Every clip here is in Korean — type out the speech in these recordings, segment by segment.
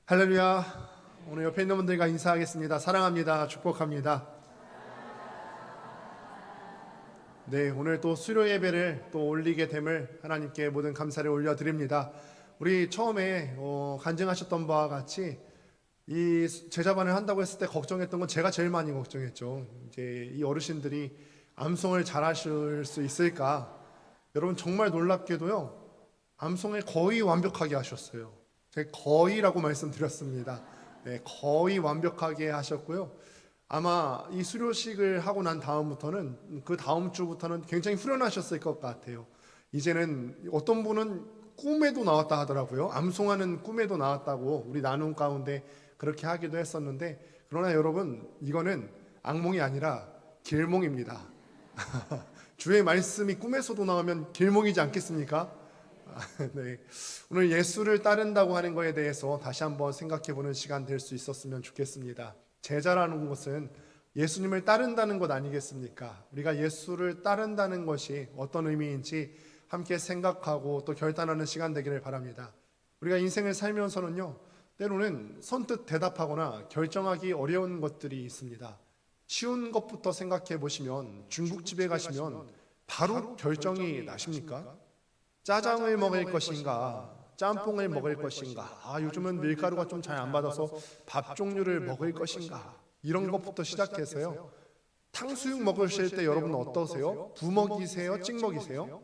할렐루야. 오늘 옆에 있는 분들과 인사하겠습니다. 사랑합니다. 축복합니다. 네, 오늘 또 수료 예배를 또 올리게 됨을 하나님께 모든 감사를 올려드립니다. 우리 처음에 간증하셨던 바와 같이 이 제자반을 한다고 했을 때 걱정했던 건 제가 제일 많이 걱정했죠. 이제 이 어르신들이 암송을 잘하실 수 있을까? 여러분 정말 놀랍게도요. 암송을 거의 완벽하게 하셨어요. 제가 거의라고 말씀드렸습니다. 네, 거의 완벽하게 하셨고요. 아마 이 수료식을 하고 난 다음부터는 그 다음 주부터는 굉장히 후련하셨을 것 같아요. 이제는 어떤 분은 꿈에도 나왔다 하더라고요. 암송하는 꿈에도 나왔다고 우리 나눔 가운데 그렇게 하기도 했었는데, 그러나 여러분 이거는 악몽이 아니라 길몽입니다. 주의 말씀이 꿈에서도 나오면 길몽이지 않겠습니까? 네. 오늘 예수를 따른다고 하는 것에 대해서 다시 한번 생각해보는 시간 될 수 있었으면 좋겠습니다. 제자라는 것은 예수님을 따른다는 것 아니겠습니까? 우리가 예수를 따른다는 것이 어떤 의미인지 함께 생각하고 또 결단하는 시간 되기를 바랍니다. 우리가 인생을 살면서는요, 때로는 선뜻 대답하거나 결정하기 어려운 것들이 있습니다. 쉬운 것부터 생각해 보시면 중국집에 가시면 바로 결정이 나십니까? 짜장을 먹을 것인가, 짬뽕을 먹을 것인가, 요즘은 밀가루가 좀 잘 안 받아서 밥 종류를 먹을 것인가, 이런 것부터 시작해서요. 탕수육 먹으실 때 여러분 어떠세요? 부먹이세요? 찍먹이세요?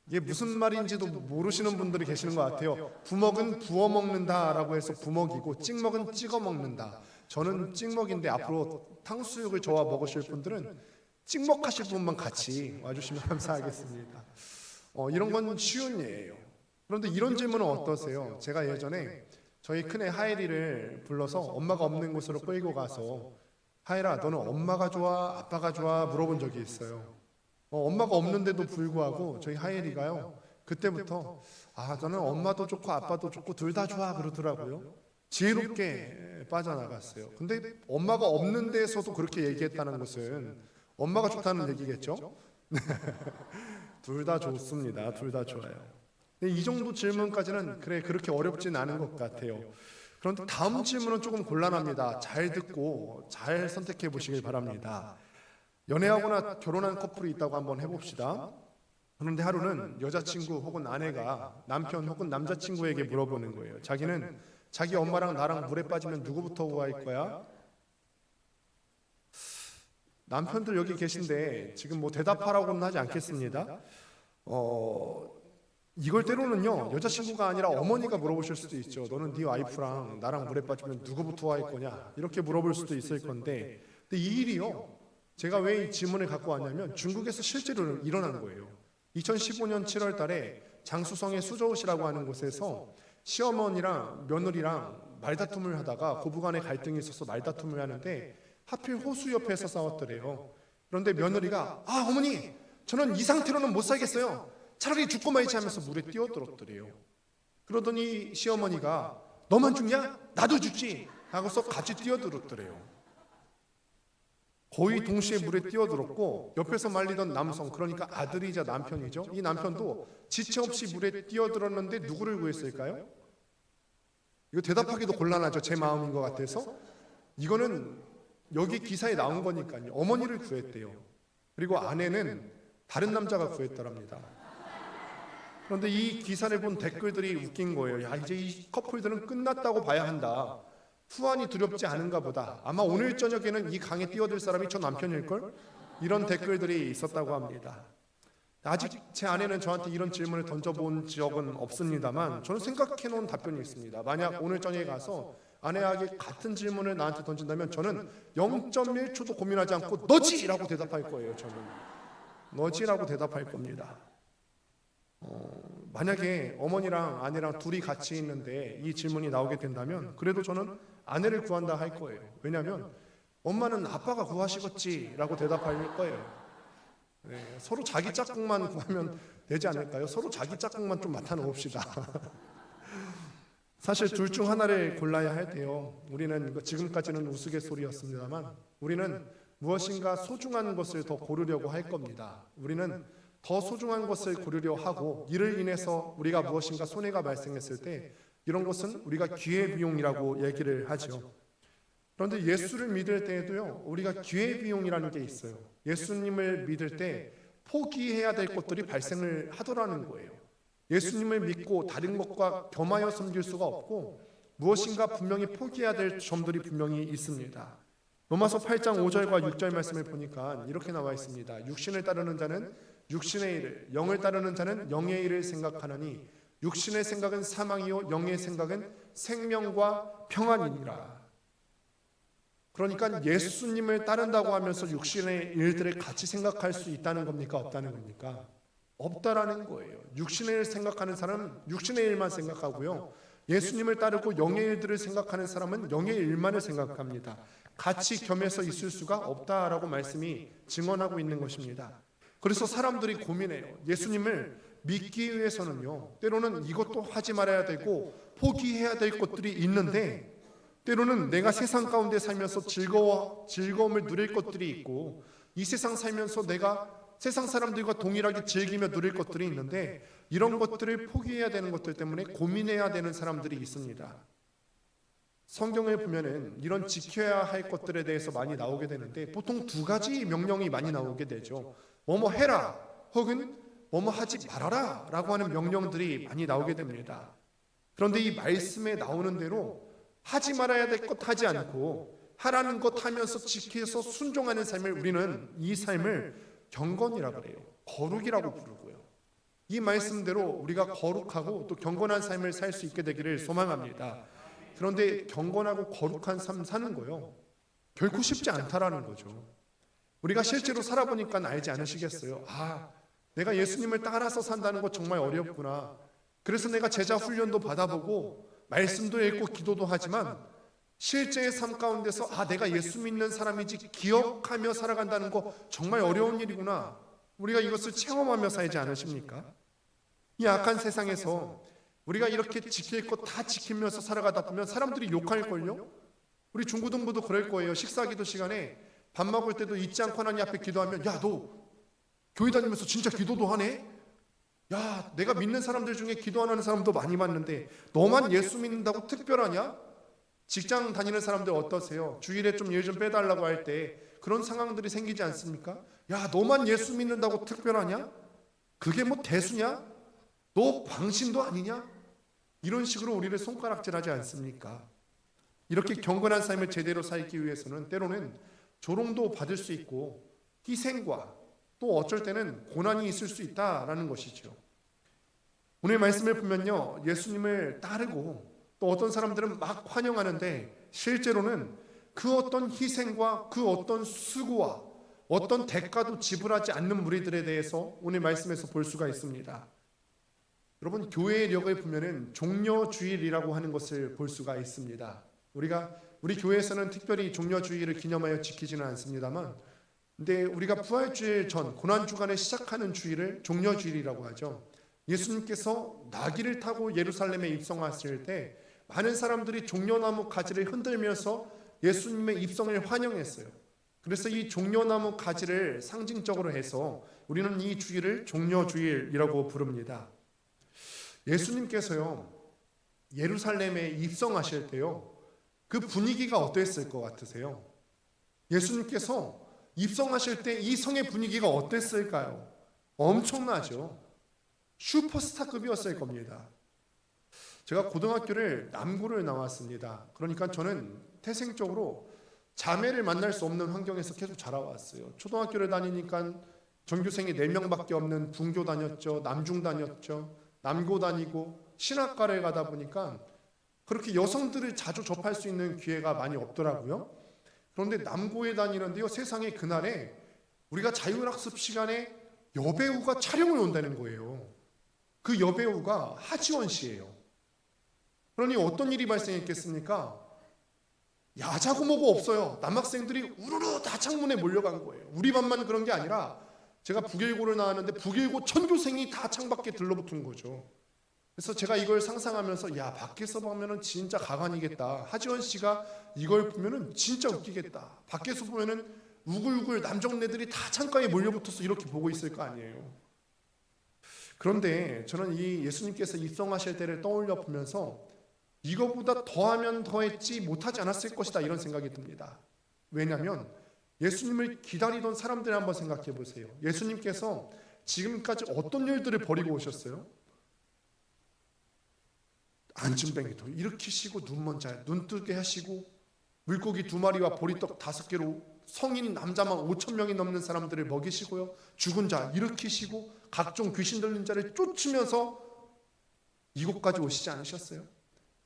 이게 무슨 말인지도 모르시는 분들이 계시는 것 같아요. 부먹은 부어 먹는다라고 해서 부먹이고, 찍먹은 찍어 먹는다. 저는 찍먹인데 앞으로 탕수육을 저와 먹으실 분들은 찍먹하실 분만 같이 와주시면 감사하겠습니다. 이런 건 쉬운 예예요. 그런데 이런 질문은 어떠세요? 제가 예전에 저희 큰애 하엘이를 불러서 엄마가 없는 곳으로 끌고 가서, 하엘아, 너는 엄마가 좋아, 아빠가 좋아? 물어본 적이 있어요. 엄마가 없는데도 불구하고 저희 하엘이가요, 그때부터 저는 엄마도 좋고 아빠도 좋고 둘 다 좋아 그러더라고요. 지혜롭게 빠져나갔어요. 근데 엄마가 없는 데서도 그렇게 얘기했다는 것은 엄마가 좋다는 얘기겠죠? 둘 다 좋습니다. 둘 다 좋아요. 이 정도 질문까지는 그렇게 어렵진 않은 것 같아요. 그런데 다음 질문은 조금 곤란합니다. 잘 듣고 잘 선택해 보시길 바랍니다. 연애하거나 결혼한 커플이 있다고 한번 해봅시다. 그런데 하루는 여자친구 혹은 아내가 남편 혹은 남자친구에게 물어보는 거예요. 자기는 자기 엄마랑 나랑 물에 빠지면 누구부터 구할 거야? 남편들 여기 계신데 지금 뭐 대답하라고는 하지 않겠습니다. 이걸 때로는요, 여자친구가 아니라 어머니가 물어보실 수도 있죠. 너는 네 와이프랑 나랑 물에 빠지면 누구부터 할 거냐? 이렇게 물어볼 수도 있을 건데, 근데 이 일이요, 제가 왜 이 질문을 갖고 왔냐면 중국에서 실제로 일어난 거예요. 2015년 7월 달에 장수성의 수저우시라고 하는 곳에서 시어머니랑 며느리랑 말다툼을 하다가 고부간에 갈등이 있어서 말다툼을 하는데 하필 호수 옆에서 싸웠더래요. 그런데 며느리가 어머니, 저는 이 상태로는 못 살겠어요. 차라리 죽고 말지 하면서 물에 뛰어들었더래요. 그러더니 시어머니가 너만 죽냐? 나도 죽지 하고서 같이 뛰어들었더래요. 거의 동시에 물에 뛰어들었고, 옆에서 말리던 남성, 그러니까 아들이자 남편이죠. 이 남편도 지체 없이 물에 뛰어들었는데 누구를 구했을까요? 이거 대답하기도 곤란하죠. 제 마음인 것 같아서. 이거는 여기 기사에 나온 거니까요. 어머니를 구했대요. 그리고 아내는 다른 남자가 구했더랍니다. 그런데 이 기사를 본 댓글들이 웃긴 거예요. 이제 이 커플들은 끝났다고 봐야 한다. 후환이 두렵지 않은가 보다. 아마 오늘 저녁에는 이 강에 뛰어들 사람이 저 남편일걸? 이런 댓글들이 있었다고 합니다. 아직 제 아내는 저한테 이런 질문을 던져본 적은 없습니다만, 저는 생각해놓은 답변이 있습니다. 만약 오늘 저녁에 가서 아내에게 같은 질문을 나한테 던진다면 저는 0.1초도 고민하지 않고 너지! 라고 대답할 거예요. 저는 너지라고 대답할 겁니다. 만약에 어머니랑 아내랑 둘이 같이 있는데 이 질문이 나오게 된다면 그래도 저는 아내를 구한다 할 거예요. 왜냐하면 엄마는 아빠가 구하시겠지 라고 대답할 거예요. 네, 서로 자기 짝꿍만 구하면 되지 않을까요? 서로 자기 짝꿍만 좀 맡아놓읍시다. 사실 둘 중 하나를 골라야 할 때요, 우리는 지금까지는 우스갯소리였습니다만 우리는 무엇인가 소중한 것을 더 고르려고 할 겁니다. 우리는 더 소중한 것을 고르려 하고, 이를 인해서 우리가 무엇인가 손해가 발생했을 때 이런 것은 우리가 기회비용이라고 얘기를 하죠. 그런데 예수를 믿을 때에도요, 우리가 기회비용이라는 게 있어요. 예수님을 믿을 때 포기해야 될 것들이 발생을 하더라는 거예요. 예수님을 믿고 다른 것과 겸하여 섬길 수가 없고 무엇인가 분명히 포기해야 될 점들이 분명히 있습니다. 로마서 8장 5절과 6절 말씀을 보니까 이렇게 나와 있습니다. 육신을 따르는 자는 육신의 일을, 영을 따르는 자는 영의 일을 생각하나니 육신의 생각은 사망이요 영의 생각은 생명과 평안이니라. 그러니까 예수님을 따른다고 하면서 육신의 일들을 같이 생각할 수 있다는 겁니까? 없다는 겁니까? 없다라는 거예요. 육신의 일 생각하는 사람은 육신의 일만 생각하고요, 예수님을 따르고 영의 일들을 생각하는 사람은 영의 일만을 생각합니다. 같이 겸해서 있을 수가 없다라고 말씀이 증언하고 있는 것입니다. 그래서 사람들이 고민해요. 예수님을 믿기 위해서는요, 때로는 이것도 하지 말아야 되고 포기해야 될 것들이 있는데, 때로는 내가 세상 가운데 살면서 즐거움을 누릴 것들이 있고, 이 세상 살면서 내가 세상 사람들과 동일하게 즐기며 누릴 것들이 있는데, 이런 것들을 포기해야 되는 것들 때문에 고민해야 되는 사람들이 있습니다. 성경을 보면은 이런 지켜야 할 것들에 대해서 많이 나오게 되는데, 보통 두 가지 명령이 많이 나오게 되죠. 뭐뭐 해라 혹은 뭐뭐 하지 말아라 라고 하는 명령들이 많이 나오게 됩니다. 그런데 이 말씀에 나오는 대로 하지 말아야 될 것 하지 않고 하라는 것 하면서 지켜서 순종하는 삶을, 우리는 이 삶을 경건이라고 그래요. 거룩이라고 부르고요. 이 말씀대로 우리가 거룩하고 또 경건한 삶을 살 수 있게 되기를 소망합니다. 그런데 경건하고 거룩한 삶 사는 거요, 결코 쉽지 않다라는 거죠. 우리가 실제로 살아보니까 알지 않으시겠어요? 내가 예수님을 따라서 산다는 거 정말 어렵구나. 그래서 내가 제자 훈련도 받아보고 말씀도 읽고 기도도 하지만 실제의 삶 가운데서 내가 예수 믿는 사람이지 기억하며 살아간다는 거 정말 어려운 일이구나. 우리가 이것을 체험하며 살지 않으십니까? 이 악한 세상에서 우리가 이렇게 지킬 것 다 지키면서 살아가다 보면 사람들이 욕할걸요? 우리 중고등부도 그럴 거예요. 식사기도 시간에 밥 먹을 때도 잊지 않고 하나님 앞에 기도하면, 야, 너 교회 다니면서 진짜 기도도 하네? 야, 내가 믿는 사람들 중에 기도 안 하는 사람도 많이 봤는데 너만 예수 믿는다고 특별하냐? 직장 다니는 사람들 어떠세요? 주일에 좀 일 좀 빼달라고 할 때 그런 상황들이 생기지 않습니까? 야, 너만 예수 믿는다고 특별하냐? 그게 뭐 대수냐? 너 광신도 아니냐? 이런 식으로 우리를 손가락질하지 않습니까? 이렇게 경건한 삶을 제대로 살기 위해서는 때로는 조롱도 받을 수 있고 희생과 또 어쩔 때는 고난이 있을 수 있다라는 것이죠. 오늘 말씀을 보면요, 예수님을 따르고 또 어떤 사람들은 막 환영하는데 실제로는 그 어떤 희생과 그 어떤 수고와 어떤 대가도 지불하지 않는 무리들에 대해서 오늘 말씀에서 볼 수가 있습니다. 여러분, 교회의 력을 보면은 종려주일이라고 하는 것을 볼 수가 있습니다. 우리 교회에서는 특별히 종려주일을 기념하여 지키지는 않습니다만, 근데 우리가 부활주일 전 고난주간에 시작하는 주일을 종려주일이라고 하죠. 예수님께서 나귀를 타고 예루살렘에 입성하실 때 많은 사람들이 종려나무 가지를 흔들면서 예수님의 입성을 환영했어요. 그래서 이 종려나무 가지를 상징적으로 해서 우리는 이 주일을 종려주일이라고 부릅니다. 예수님께서요, 예루살렘에 입성하실 때요, 그 분위기가 어땠을 것 같으세요? 예수님께서 입성하실 때 이 성의 분위기가 어땠을까요? 엄청나죠. 슈퍼스타급이었을 겁니다. 제가 고등학교를 남고를 나왔습니다. 그러니까 저는 태생적으로 자매를 만날 수 없는 환경에서 계속 자라왔어요. 초등학교를 다니니까 전교생이 4명밖에 없는 분교 다녔죠. 남중 다녔죠. 남고 다니고 신학과를 가다 보니까 그렇게 여성들을 자주 접할 수 있는 기회가 많이 없더라고요. 그런데 남고에 다니는데요, 세상에 그날에 우리가 자율학습 시간에 여배우가 촬영을 온다는 거예요. 그 여배우가 하지원 씨예요. 그러니 어떤 일이 발생했겠습니까? 야자고 뭐고 없어요. 남학생들이 우르르 다 창문에 몰려간 거예요. 우리 반만 그런 게 아니라 제가 북일고를 나왔는데 북일고 전교생이 다 창밖에 들러붙은 거죠. 그래서 제가 이걸 상상하면서, 야, 밖에서 보면은 진짜 가관이겠다. 하지원 씨가 이걸 보면은 진짜 웃기겠다. 밖에서 보면은 우글우글 남정네들이 다 창가에 몰려붙어서 이렇게 보고 있을 거 아니에요. 그런데 저는 이 예수님께서 입성하실 때를 떠올려 보면서 이거보다 더하면 더했지 못하지 않았을 것이다, 이런 생각이 듭니다. 왜냐하면 예수님을 기다리던 사람들을 한번 생각해 보세요. 예수님께서 지금까지 어떤 일들을 벌이고 오셨어요? 안진뱅이도 일으키시고, 눈먼 자 눈뜨게 하시고, 물고기 2마리와 보리떡 5개로 성인 남자만 5,000명이 넘는 사람들을 먹이시고요, 죽은 자 일으키시고, 각종 귀신 들린 자를 쫓으면서 이곳까지 오시지 않으셨어요?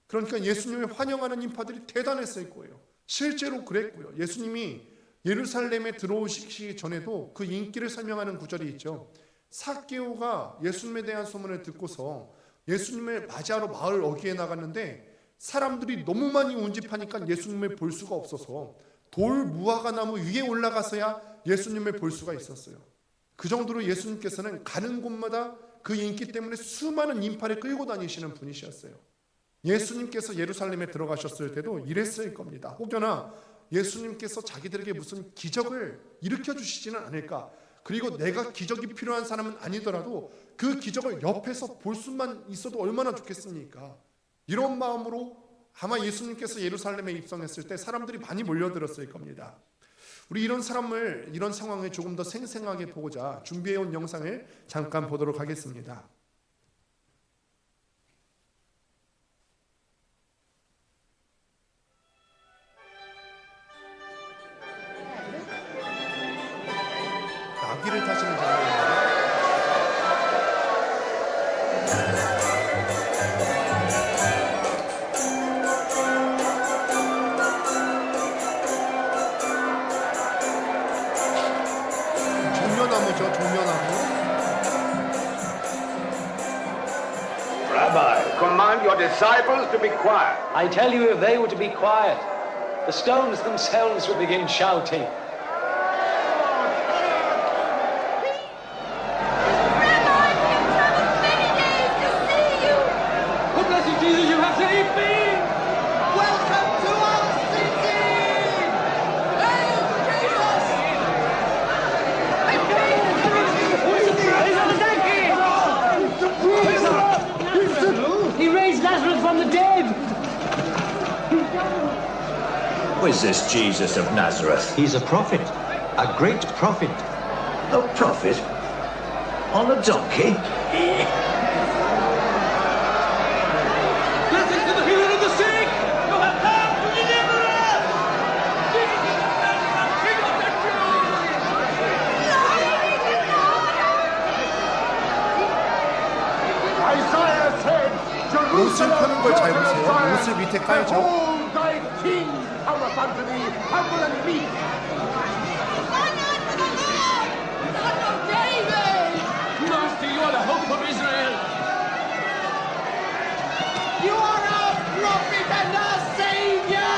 그러니까 예수님을 환영하는 인파들이 대단했을 거예요. 실제로 그랬고요. 예수님이 예루살렘에 들어오시기 전에도 그 인기를 설명하는 구절이 있죠. 삭개오가 예수님에 대한 소문을 듣고서 예수님을 맞이하러 마을 어귀에 나갔는데, 사람들이 너무 많이 운집하니까 예수님을 볼 수가 없어서 돌 무화과 나무 위에 올라가서야 예수님을 볼 수가 있었어요. 그 정도로 예수님께서는 가는 곳마다 그 인기 때문에 수많은 인파를 끌고 다니시는 분이셨어요. 예수님께서 예루살렘에 들어가셨을 때도 이랬을 겁니다. 혹여나 예수님께서 자기들에게 무슨 기적을 일으켜 주시지는 않을까, 그리고 내가 기적이 필요한 사람은 아니더라도 그 기적을 옆에서 볼 수만 있어도 얼마나 좋겠습니까? 이런 마음으로 아마 예수님께서 예루살렘에 입성했을 때 사람들이 많이 몰려들었을 겁니다. 우리 이런 상황을 조금 더 생생하게 보고자 준비해온 영상을 잠깐 보도록 하겠습니다. 나귀를 타시는 장면입니다. 종려나무죠, 종려나무. Rabbi, command your disciples to be quiet. I tell you, if they were to be quiet, the stones themselves would begin shouting. What blessed Jesus you have saved me! Welcome to our city! Hail Jesus! He raised Lazarus from the dead! Who is this Jesus of Nazareth? He's a prophet, a great prophet. A prophet? On a donkey? Blessings to the healer of the sick! You have come to deliver us! Jesus of Nazareth, King of the Isaiah said, 옷을 펴는 걸 잘 보세요. Jerusalem, 옷을 밑에 깔죠. behold, thy king cometh unto thee, humble and meek. Son of David! Master, you are the hope of Israel! You are our prophet and our savior!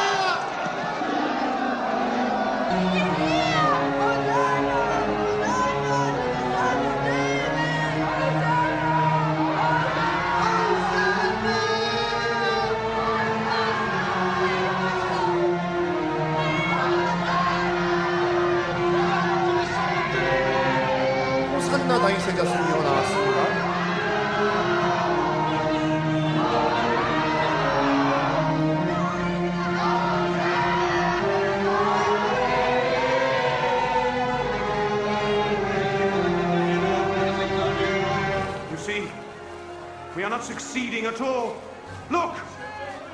호산나 다윗의 자손이여 나왔습니다. You see, we are not succeeding at all. Look,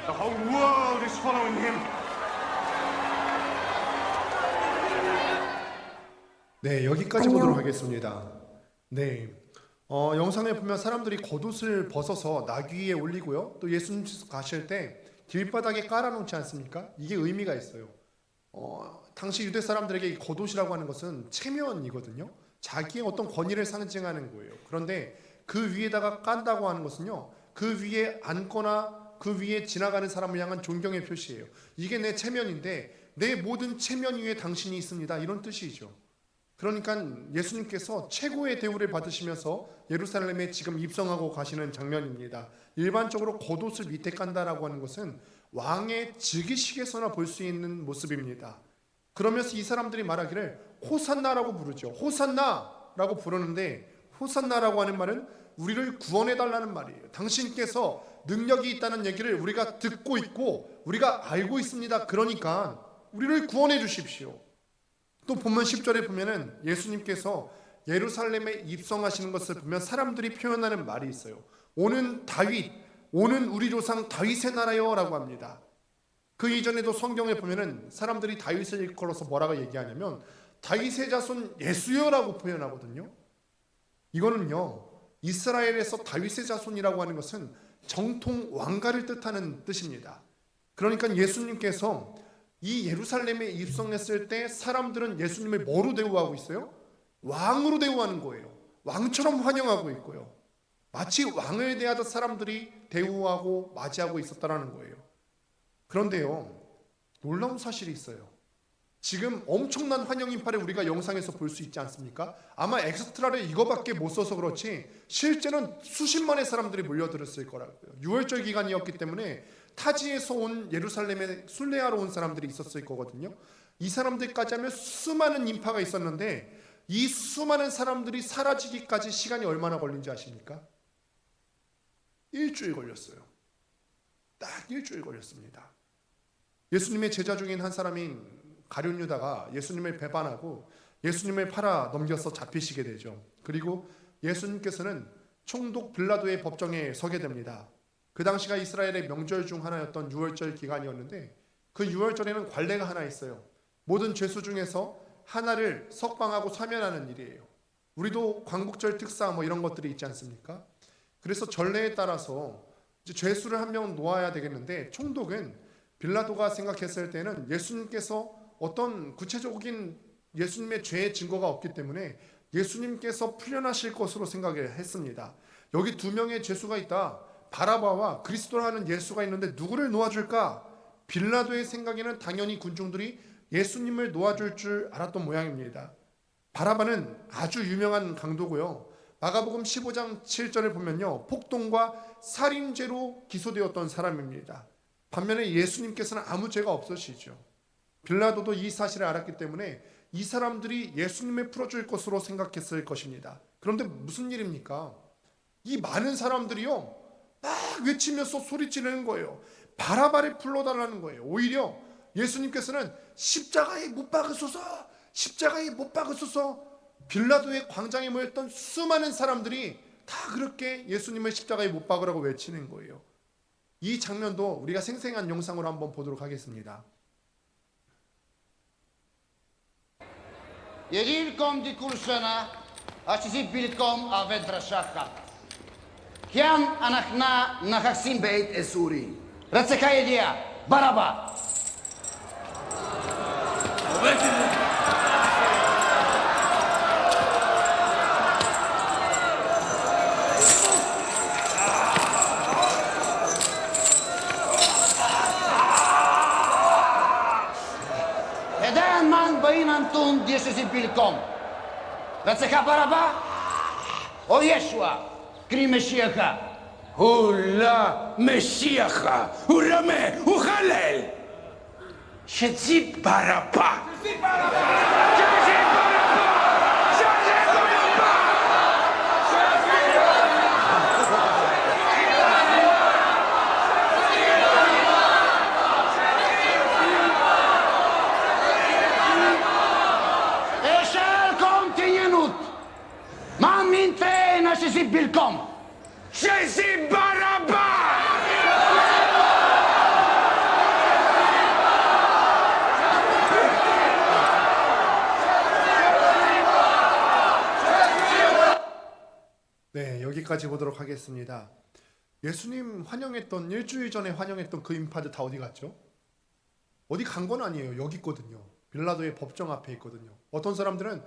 the whole world is following him. 네, 여기까지 보도록 하겠습니다. 네, 영상에 보면 사람들이 겉옷을 벗어서 나귀 위에 올리고요, 또 예수님께서 가실 때 길바닥에 깔아놓지 않습니까? 이게 의미가 있어요. 당시 유대 사람들에게 이 겉옷이라고 하는 것은 체면이거든요. 자기의 어떤 권위를 상징하는 거예요. 그런데 그 위에다가 깐다고 하는 것은요, 그 위에 앉거나 그 위에 지나가는 사람을 향한 존경의 표시예요. 이게 내 체면인데 내 모든 체면 위에 당신이 있습니다, 이런 뜻이죠. 그러니까 예수님께서 최고의 대우를 받으시면서 예루살렘에 지금 입성하고 가시는 장면입니다. 일반적으로 겉옷을 밑에 깐다라고 하는 것은 왕의 즉위식에서나 볼 수 있는 모습입니다. 그러면서 이 사람들이 말하기를 호산나라고 부르죠. 호산나라고 부르는데, 호산나라고 하는 말은 우리를 구원해 달라는 말이에요. 당신께서 능력이 있다는 얘기를 우리가 듣고 있고 우리가 알고 있습니다. 그러니까 우리를 구원해 주십시오. 또 본문 10절에 보면은 예수님께서 예루살렘에 입성하시는 것을 보면 사람들이 표현하는 말이 있어요. 오는 다윗, 오는 우리 조상 다윗의 나라요 라고 합니다. 그 이전에도 성경에 보면은 사람들이 다윗을 일컬어서 뭐라고 얘기하냐면 다윗의 자손 예수여라고 표현하거든요. 이거는요, 이스라엘에서 다윗의 자손이라고 하는 것은 정통 왕가를 뜻하는 뜻입니다. 그러니까 예수님께서 이 예루살렘에 입성했을 때 사람들은 예수님을 뭐로 대우하고 있어요? 왕으로 대우하는 거예요. 왕처럼 환영하고 있고요. 마치 왕을 대하듯 사람들이 대우하고 맞이하고 있었다는 거예요. 그런데요, 놀라운 사실이 있어요. 지금 엄청난 환영 인파를 우리가 영상에서 볼 수 있지 않습니까? 아마 엑스트라를 이거밖에 못 써서 그렇지 실제는 수십만의 사람들이 몰려들었을 거라고요. 6월절 기간이었기 때문에 타지에서 온 예루살렘에 순례하러 온 사람들이 있었을 거거든요. 이 사람들까지 하면 수많은 인파가 있었는데 이 수많은 사람들이 사라지기까지 시간이 얼마나 걸린지 아십니까? 일주일 걸렸어요. 딱 일주일 걸렸습니다. 예수님의 제자 중인 한 사람인 가룟 유다가 예수님을 배반하고 예수님을 팔아 넘겨서 잡히시게 되죠. 그리고 예수님께서는 총독 빌라도의 법정에 서게 됩니다. 그 당시가 이스라엘의 명절 중 하나였던 6월절 기간이었는데 그 6월절에는 관례가 하나 있어요. 모든 죄수 중에서 하나를 석방하고 사면하는 일이에요. 우리도 광복절 특사 뭐 이런 것들이 있지 않습니까? 그래서 전례에 따라서 이제 죄수를 한 명 놓아야 되겠는데 총독은 빌라도가 생각했을 때는 예수님께서 어떤 구체적인 예수님의 죄의 증거가 없기 때문에 예수님께서 풀려나실 것으로 생각을 했습니다. 여기 두 명의 죄수가 있다. 바라바와 그리스도라는 예수가 있는데 누구를 놓아줄까? 빌라도의 생각에는 당연히 군중들이 예수님을 놓아줄 줄 알았던 모양입니다. 바라바는 아주 유명한 강도고요. 마가복음 15장 7절을 보면요, 폭동과 살인죄로 기소되었던 사람입니다. 반면에 예수님께서는 아무 죄가 없으시죠. 빌라도도 이 사실을 알았기 때문에 이 사람들이 예수님을 풀어줄 것으로 생각했을 것입니다. 그런데 무슨 일입니까? 이 많은 사람들이요 막 외치면서 소리 지르는 거예요. 바라바를 불러달라는 거예요. 오히려 예수님께서는 십자가에 못 박으소서, 십자가에 못 박으소서. 빌라도의 광장에 모였던 수많은 사람들이 다 그렇게 예수님을 십자가에 못 박으라고 외치는 거예요. 이 장면도 우리가 생생한 영상으로 한번 보도록 하겠습니다. Jerilkom dikursana, asisibilkom aved drashaka. Kian anachna nachaksim beit esuri. Ratzekayedia, Baraba. Eden man bain antun diesesibilkom. Ratzeka Baraba. O Yeshua, kri Meshiacha. Hula Meshiacha, Urame, Uchalel. Shezi Baraba. Eshel kontingenut. Man min tre nasesibilkom. Shezi Baraba. 네, 여기까지 보도록 하겠습니다. 예수님 환영했던 일주일 전에 환영했던 그 인파들 다 어디 갔죠? 어디 간 건 아니에요. 여기 있거든요. 빌라도의 법정 앞에 있거든요. 어떤 사람들은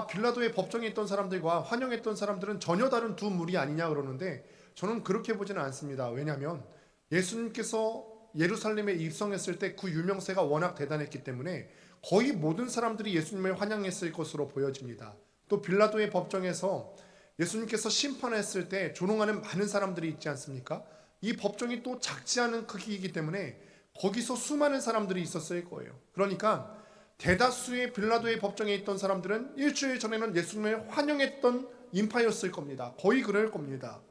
빌라도의 법정에 있던 사람들과 환영했던 사람들은 전혀 다른 두 무리 아니냐 그러는데 저는 그렇게 보지는 않습니다. 왜냐하면 예수님께서 예루살렘에 입성했을 때 그 유명세가 워낙 대단했기 때문에 거의 모든 사람들이 예수님을 환영했을 것으로 보여집니다. 또 빌라도의 법정에서 예수님께서 심판했을 때 조롱하는 많은 사람들이 있지 않습니까? 이 법정이 또 작지 않은 크기이기 때문에 거기서 수많은 사람들이 있었을 거예요. 그러니까 대다수의 빌라도의 법정에 있던 사람들은 일주일 전에는 예수님을 환영했던 인파였을 겁니다. 거의 그럴 겁니다.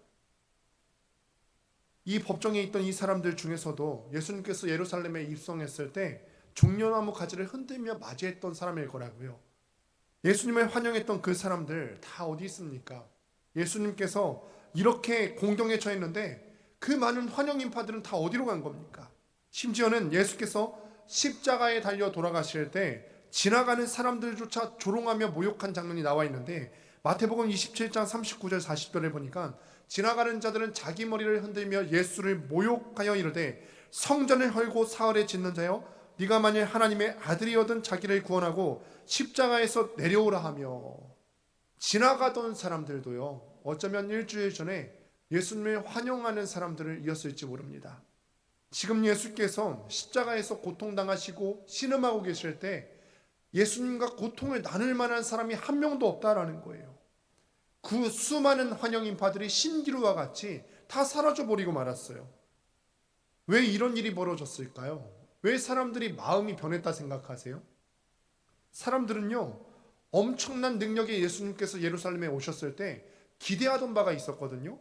이 법정에 있던 이 사람들 중에서도 예수님께서 예루살렘에 입성했을 때 종려나무 가지를 흔들며 맞이했던 사람일 거라고요. 예수님을 환영했던 그 사람들 다 어디 있습니까? 예수님께서 이렇게 공경에 처했는데 그 많은 환영 인파들은 다 어디로 간 겁니까? 심지어는 예수께서 십자가에 달려 돌아가실 때 지나가는 사람들조차 조롱하며 모욕한 장면이 나와 있는데, 마태복음 27장 39절 40절을 보니까 지나가는 자들은 자기 머리를 흔들며 예수를 모욕하여 이르되, 성전을 헐고 사흘에 짓는 자여, 네가 만일 하나님의 아들이어든 자기를 구원하고 십자가에서 내려오라 하며. 지나가던 사람들도요, 어쩌면 일주일 전에 예수님을 환영하는 사람들을 이었을지 모릅니다. 지금 예수께서 십자가에서 고통당하시고 신음하고 계실 때 예수님과 고통을 나눌 만한 사람이 한 명도 없다라는 거예요. 그 수많은 환영 인파들이 신기루와 같이 다 사라져버리고 말았어요. 왜 이런 일이 벌어졌을까요? 왜 사람들이 마음이 변했다 생각하세요? 사람들은요, 엄청난 능력의 예수님께서 예루살렘에 오셨을 때 기대하던 바가 있었거든요.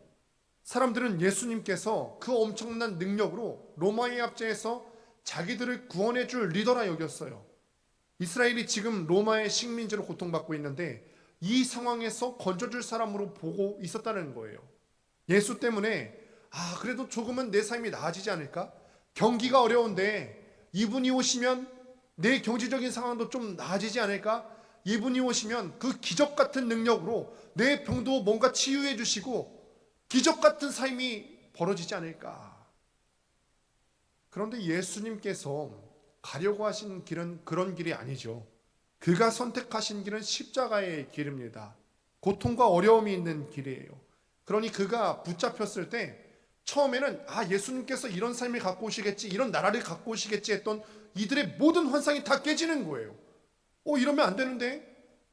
사람들은 예수님께서 그 엄청난 능력으로 로마의 압제에서 자기들을 구원해 줄 리더라 여겼어요. 이스라엘이 지금 로마의 식민지로 고통받고 있는데 이 상황에서 건져줄 사람으로 보고 있었다는 거예요. 예수 때문에 그래도 조금은 내 삶이 나아지지 않을까? 경기가 어려운데 이분이 오시면 내 경제적인 상황도 좀 나아지지 않을까? 이분이 오시면 그 기적 같은 능력으로 내 병도 뭔가 치유해 주시고 기적 같은 삶이 벌어지지 않을까? 그런데 예수님께서 가려고 하신 길은 그런 길이 아니죠. 그가 선택하신 길은 십자가의 길입니다. 고통과 어려움이 있는 길이에요. 그러니 그가 붙잡혔을 때 처음에는 예수님께서 이런 삶을 갖고 오시겠지, 이런 나라를 갖고 오시겠지 했던 이들의 모든 환상이 다 깨지는 거예요. 이러면 안 되는데,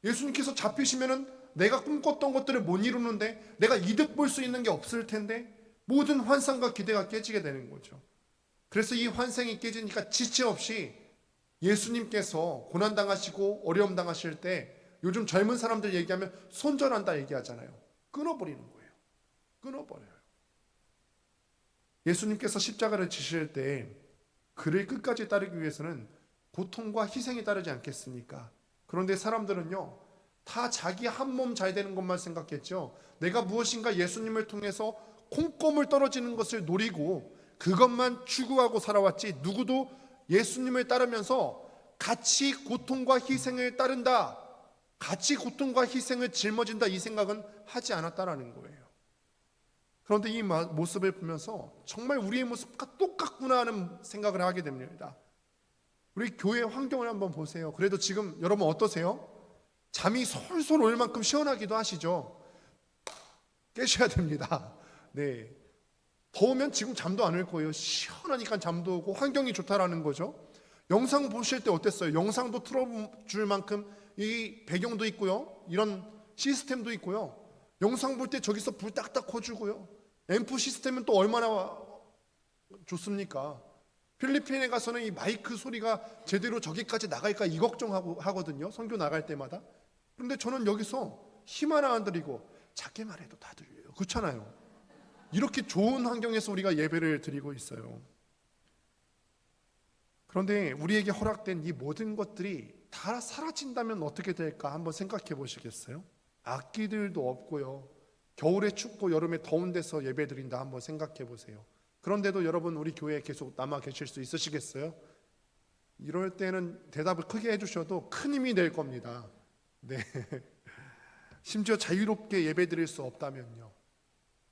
예수님께서 잡히시면은 내가 꿈꿨던 것들을 못 이루는데, 내가 이득 볼 수 있는 게 없을 텐데, 모든 환상과 기대가 깨지게 되는 거죠. 그래서 이 환상이 깨지니까 지체 없이 예수님께서 고난당하시고 어려움 당하실 때 요즘 젊은 사람들 얘기하면 손절한다 얘기하잖아요. 끊어버리는 거예요. 끊어버려요. 예수님께서 십자가를 지실 때 그를 끝까지 따르기 위해서는 고통과 희생이 따르지 않겠습니까? 그런데 사람들은요, 다 자기 한 몸 잘 되는 것만 생각했죠. 내가 무엇인가 예수님을 통해서 콩고물 떨어지는 것을 노리고 그것만 추구하고 살아왔지, 누구도 예수님을 따르면서 같이 고통과 희생을 따른다, 같이 고통과 희생을 짊어진다, 이 생각은 하지 않았다라는 거예요. 그런데 이 모습을 보면서 정말 우리의 모습과 똑같구나 하는 생각을 하게 됩니다. 우리 교회 환경을 한번 보세요. 그래도 지금 여러분 어떠세요? 잠이 솔솔 올 만큼 시원하기도 하시죠? 깨셔야 됩니다. 네. 더우면 지금 잠도 안 올 거예요. 시원하니까 잠도 오고 환경이 좋다라는 거죠. 영상 보실 때 어땠어요? 영상도 틀어줄 만큼 이 배경도 있고요, 이런 시스템도 있고요. 영상 볼 때 저기서 불 딱딱 꺼주고요. 앰프 시스템은 또 얼마나 좋습니까? 필리핀에 가서는 이 마이크 소리가 제대로 저기까지 나갈까 이 걱정하고 하거든요, 선교 나갈 때마다. 그런데 저는 여기서 힘 하나 안 들이고 작게만 해도 다 들려요. 그렇잖아요. 이렇게 좋은 환경에서 우리가 예배를 드리고 있어요. 그런데 우리에게 허락된 이 모든 것들이 다 사라진다면 어떻게 될까 한번 생각해 보시겠어요? 악기들도 없고요, 겨울에 춥고 여름에 더운 데서 예배 드린다 한번 생각해 보세요. 그런데도 여러분 우리 교회에 계속 남아 계실 수 있으시겠어요? 이럴 때는 대답을 크게 해주셔도 큰 힘이 될 겁니다. 네. 심지어 자유롭게 예배 드릴 수 없다면요,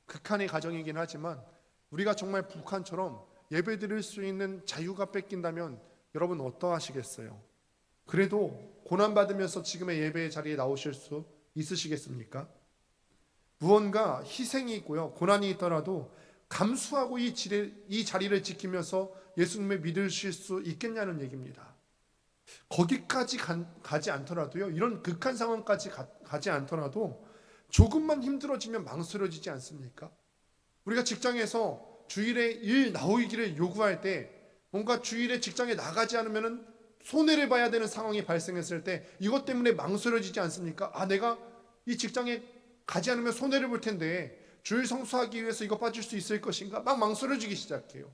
극한의 가정이긴 하지만 우리가 정말 북한처럼 예배 드릴 수 있는 자유가 뺏긴다면 여러분 어떠하시겠어요? 그래도 고난받으면서 지금의 예배의 자리에 나오실 수 있으시겠습니까? 무언가 희생이 있고요, 고난이 있더라도 감수하고 이 자리를 지키면서 예수님을 믿으실 수 있겠냐는 얘기입니다. 거기까지 가지 않더라도요, 이런 극한 상황까지 가지 않더라도 조금만 힘들어지면 망설여지지 않습니까? 우리가 직장에서 주일에 일 나오기를 요구할 때 뭔가 주일에 직장에 나가지 않으면 손해를 봐야 되는 상황이 발생했을 때 이것 때문에 망설여지지 않습니까? 내가 이 직장에 가지 않으면 손해를 볼 텐데 주일 성수하기 위해서 이거 빠질 수 있을 것인가? 막 망설여지기 시작해요.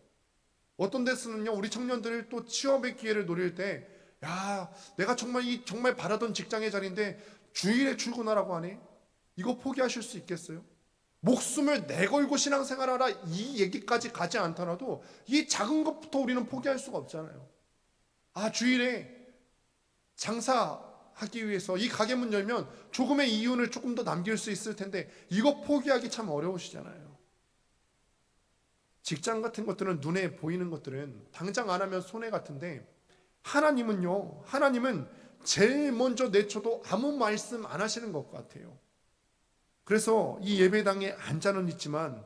어떤 데서는요, 우리 청년들을 또 취업의 기회를 노릴 때, 야, 내가 정말 바라던 직장의 자리인데 주일에 출근하라고 하네? 이거 포기하실 수 있겠어요? 목숨을 내걸고 신앙생활하라, 이 얘기까지 가지 않더라도 이 작은 것부터 우리는 포기할 수가 없잖아요. 아, 주일에 장사하기 위해서 이 가게 문 열면 조금의 이윤을 조금 더 남길 수 있을 텐데 이거 포기하기 참 어려우시잖아요. 직장 같은 것들은, 눈에 보이는 것들은 당장 안 하면 손해 같은데, 하나님은 제일 먼저 내쳐도 아무 말씀 안 하시는 것 같아요. 그래서 이 예배당에 앉아는 있지만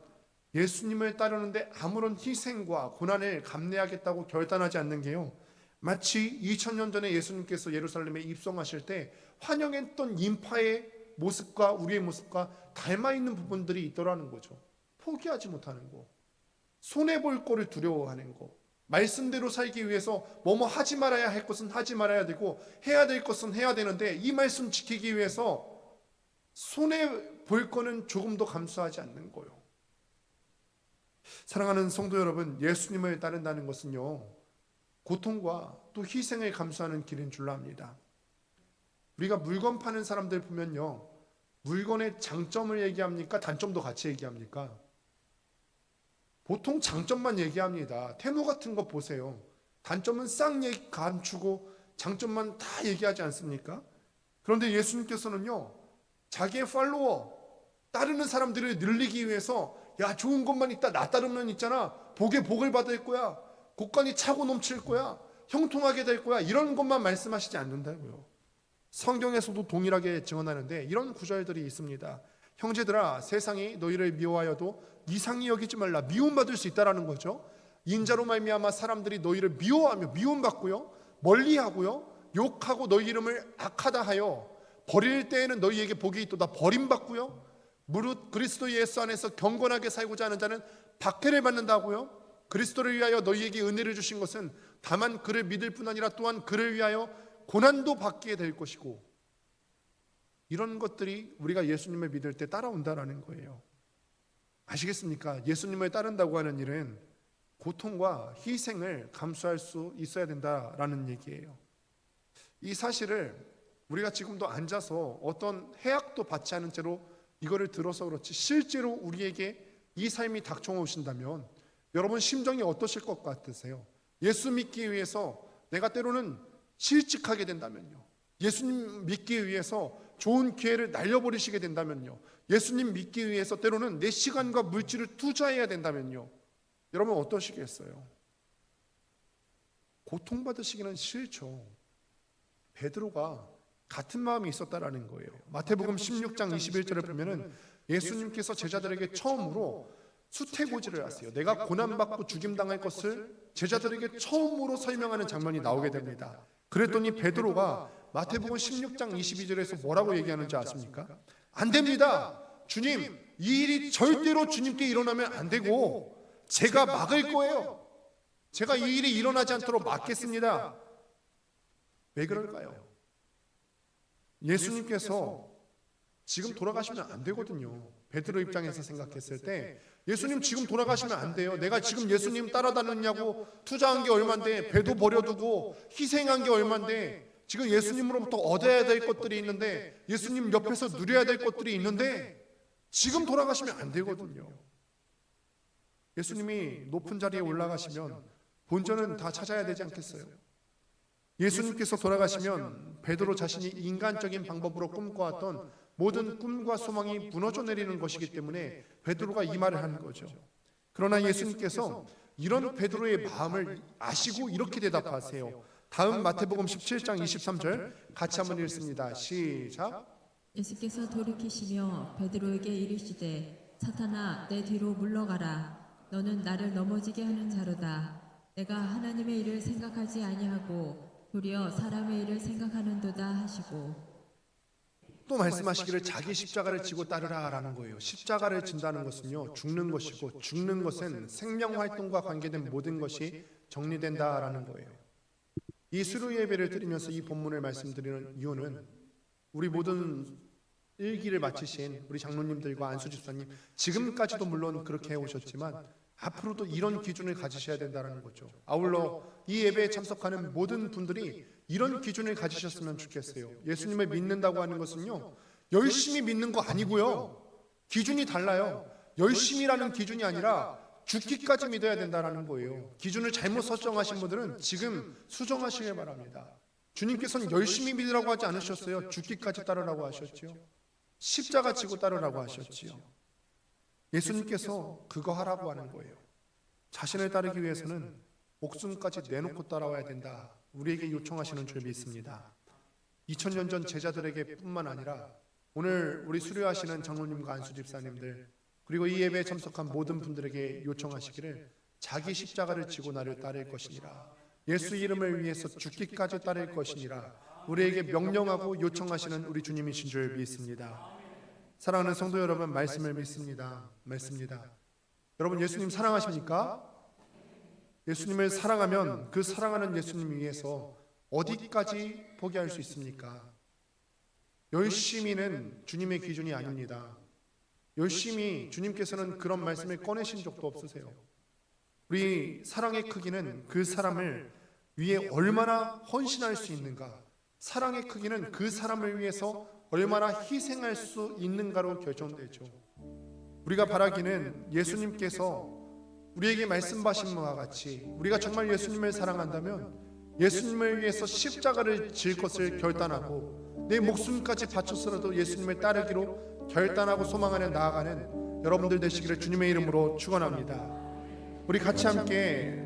예수님을 따르는데 아무런 희생과 고난을 감내하겠다고 결단하지 않는 게요, 마치 2000년 전에 예수님께서 예루살렘에 입성하실 때 환영했던 인파의 모습과 우리의 모습과 닮아있는 부분들이 있더라는 거죠. 포기하지 못하는 거, 손해볼 거를 두려워하는 거, 말씀대로 살기 위해서 뭐뭐 하지 말아야 할 것은 하지 말아야 되고 해야 될 것은 해야 되는데 이 말씀 지키기 위해서 손해볼 거는 조금 더 감수하지 않는 거예요. 사랑하는 성도 여러분, 예수님을 따른다는 것은요, 고통과 또 희생을 감수하는 길인 줄 압니다. 우리가 물건 파는 사람들 보면요, 물건의 장점을 얘기합니까? 단점도 같이 얘기합니까? 보통 장점만 얘기합니다. 테무 같은 거 보세요. 단점은 싹 감추고 장점만 다 얘기하지 않습니까? 그런데 예수님께서는요, 자기의 팔로워, 따르는 사람들을 늘리기 위해서, 야, 좋은 것만 있다, 나 따르면 있잖아, 복에 복을 받을 거야, 곳간이 차고 넘칠 거야, 형통하게 될 거야, 이런 것만 말씀하시지 않는다고요. 성경에서도 동일하게 증언하는데 이런 구절들이 있습니다. 형제들아, 세상이 너희를 미워하여도 이상히 여기지 말라. 미움받을 수 있다라는 거죠. 인자로 말미암아 사람들이 너희를 미워하며 미움받고요, 멀리하고요, 욕하고 너희 이름을 악하다 하여 버릴 때에는 너희에게 복이 있도다. 버림받고요, 무릇 그리스도 예수 안에서 경건하게 살고자 하는 자는 박해를 받는다고요. 그리스도를 위하여 너희에게 은혜를 주신 것은 다만 그를 믿을 뿐 아니라 또한 그를 위하여 고난도 받게 될 것이고, 이런 것들이 우리가 예수님을 믿을 때 따라온다라는 거예요. 아시겠습니까? 예수님을 따른다고 하는 일은 고통과 희생을 감수할 수 있어야 된다라는 얘기예요. 이 사실을 우리가 지금도 앉아서 어떤 해악도 받지 않은 채로 이거를 들어서 그렇지, 실제로 우리에게 이 삶이 닥쳐오신다면 여러분 심정이 어떠실 것 같으세요? 예수 믿기 위해서 내가 때로는 실직하게 된다면요, 예수님 믿기 위해서 좋은 기회를 날려버리시게 된다면요, 예수님 믿기 위해서 때로는 내 시간과 물질을 투자해야 된다면요, 여러분 어떠시겠어요? 고통받으시기는 싫죠. 베드로가 같은 마음이 있었다라는 거예요. 마태복음 16장 21절에 보면은 예수님께서 제자들에게 처음으로 수태고지를 하세요. 내가 고난받고 죽임당할 것을 제자들에게 처음으로 설명하는 장면이 나오게 됩니다. 그랬더니 베드로가 마태복음 16장 22절에서 뭐라고 얘기하는지 아십니까? 안 됩니다. 주님, 이 일이 절대로 주님께 일어나면 안 되고 제가 막을 거예요. 제가 이 일이 일어나지 않도록 막겠습니다. 왜 그럴까요? 예수님께서 지금 돌아가시면 안 되거든요. 베드로 입장에서 생각했을 때 예수님 지금 돌아가시면 안 돼요. 내가 지금 예수님 따라다녔냐고, 투자한 게 얼만데, 배도 버려두고 희생한 게 얼만데, 지금 예수님으로부터 얻어야 될 것들이 있는데, 예수님 옆에서 누려야 될 것들이 있는데 지금 돌아가시면 안 되거든요. 예수님이 높은 자리에 올라가시면 본전은 다 찾아야 되지 않겠어요? 예수님께서 돌아가시면 베드로 자신이 인간적인 방법으로 꿈꿔왔던 모든 꿈과 소망이 무너져 내리는 것이기 때문에 베드로가 이 말을 하는 거죠. 그러나 예수님께서 이런 베드로의 마음을 아시고 이렇게 대답하세요. 다음 마태복음 17장 23절 같이 한번 읽습니다. 시작. 예수께서 돌이키시며 베드로에게 이르시되 사탄아, 내 뒤로 물러가라. 너는 나를 넘어지게 하는 자로다. 내가 하나님의 일을 생각하지 아니하고 도리어 사람의 일을 생각하는도다 하시고, 또 말씀하시기를 자기 십자가를 지고 따르라라는 거예요. 십자가를 진다는 것은요, 죽는 것이고, 죽는 것은 생명 활동과 관계된 모든 것이 정리된다라는 거예요. 이 수요 예배를 드리면서 이 본문을 말씀드리는 이유는 우리 모든 일기를 마치신 우리 장로님들과 안수 집사님, 지금까지도 물론 그렇게 해오셨지만 앞으로도 이런 기준을 가지셔야 된다는 거죠. 아울러 이 예배에 참석하는 모든 분들이 이런 기준을 가지셨으면 좋겠어요. 예수님을 믿는다고 하는 것은요, 열심히 믿는 거 아니고요, 기준이 달라요. 열심이라는 기준이 아니라 죽기까지 믿어야 된다는 거예요. 기준을 잘못 설정하신 분들은 지금 수정하시길 바랍니다. 주님께서는 열심히 믿으라고 하지 않으셨어요. 죽기까지 따르라고 하셨지요. 십자가 지고 따르라고 하셨지요. 예수님께서 그거 하라고 하는 거예요. 자신을 따르기 위해서는 목숨까지 내놓고 따라와야 된다, 우리에게 요청하시는 줄 믿습니다. 2000년 전 제자들에게 뿐만 아니라 오늘 우리 수료하시는 장로님과 안수 집사님들, 그리고 이 예배에 참석한 모든 분들에게 요청하시기를 자기 십자가를 지고 나를 따를 것이니라, 예수 이름을 위해서 죽기까지 따를 것이니라 우리에게 명령하고 요청하시는 우리 주님이신 줄 믿습니다. 사랑하는 성도 여러분, 말씀을 믿습니다. 여러분, 예수님 사랑하십니까? 예수님을 사랑하면 그 사랑하는 예수님 위해서 어디까지 포기할 수 있습니까? 열심히는 주님의 기준이 아닙니다. 열심히, 주님께서는 그런 말씀을 꺼내신 적도 없으세요. 우리 사랑의 크기는 그 사람을 위해 얼마나 헌신할 수 있는가, 사랑의 크기는 그 사람을 위해서 얼마나 희생할 수 있는가로 결정되죠. 우리가 바라기는 예수님께서 우리에게 말씀하신 바와 같이 우리가 정말 예수님을 사랑한다면 예수님을 위해서 십자가를 질 것을 결단하고 내 목숨까지 바쳐서라도 예수님을 따르기로 결단하고 소망하며 나아가는 여러분들 되시기를 주님의 이름으로 축원합니다. 우리 같이 함께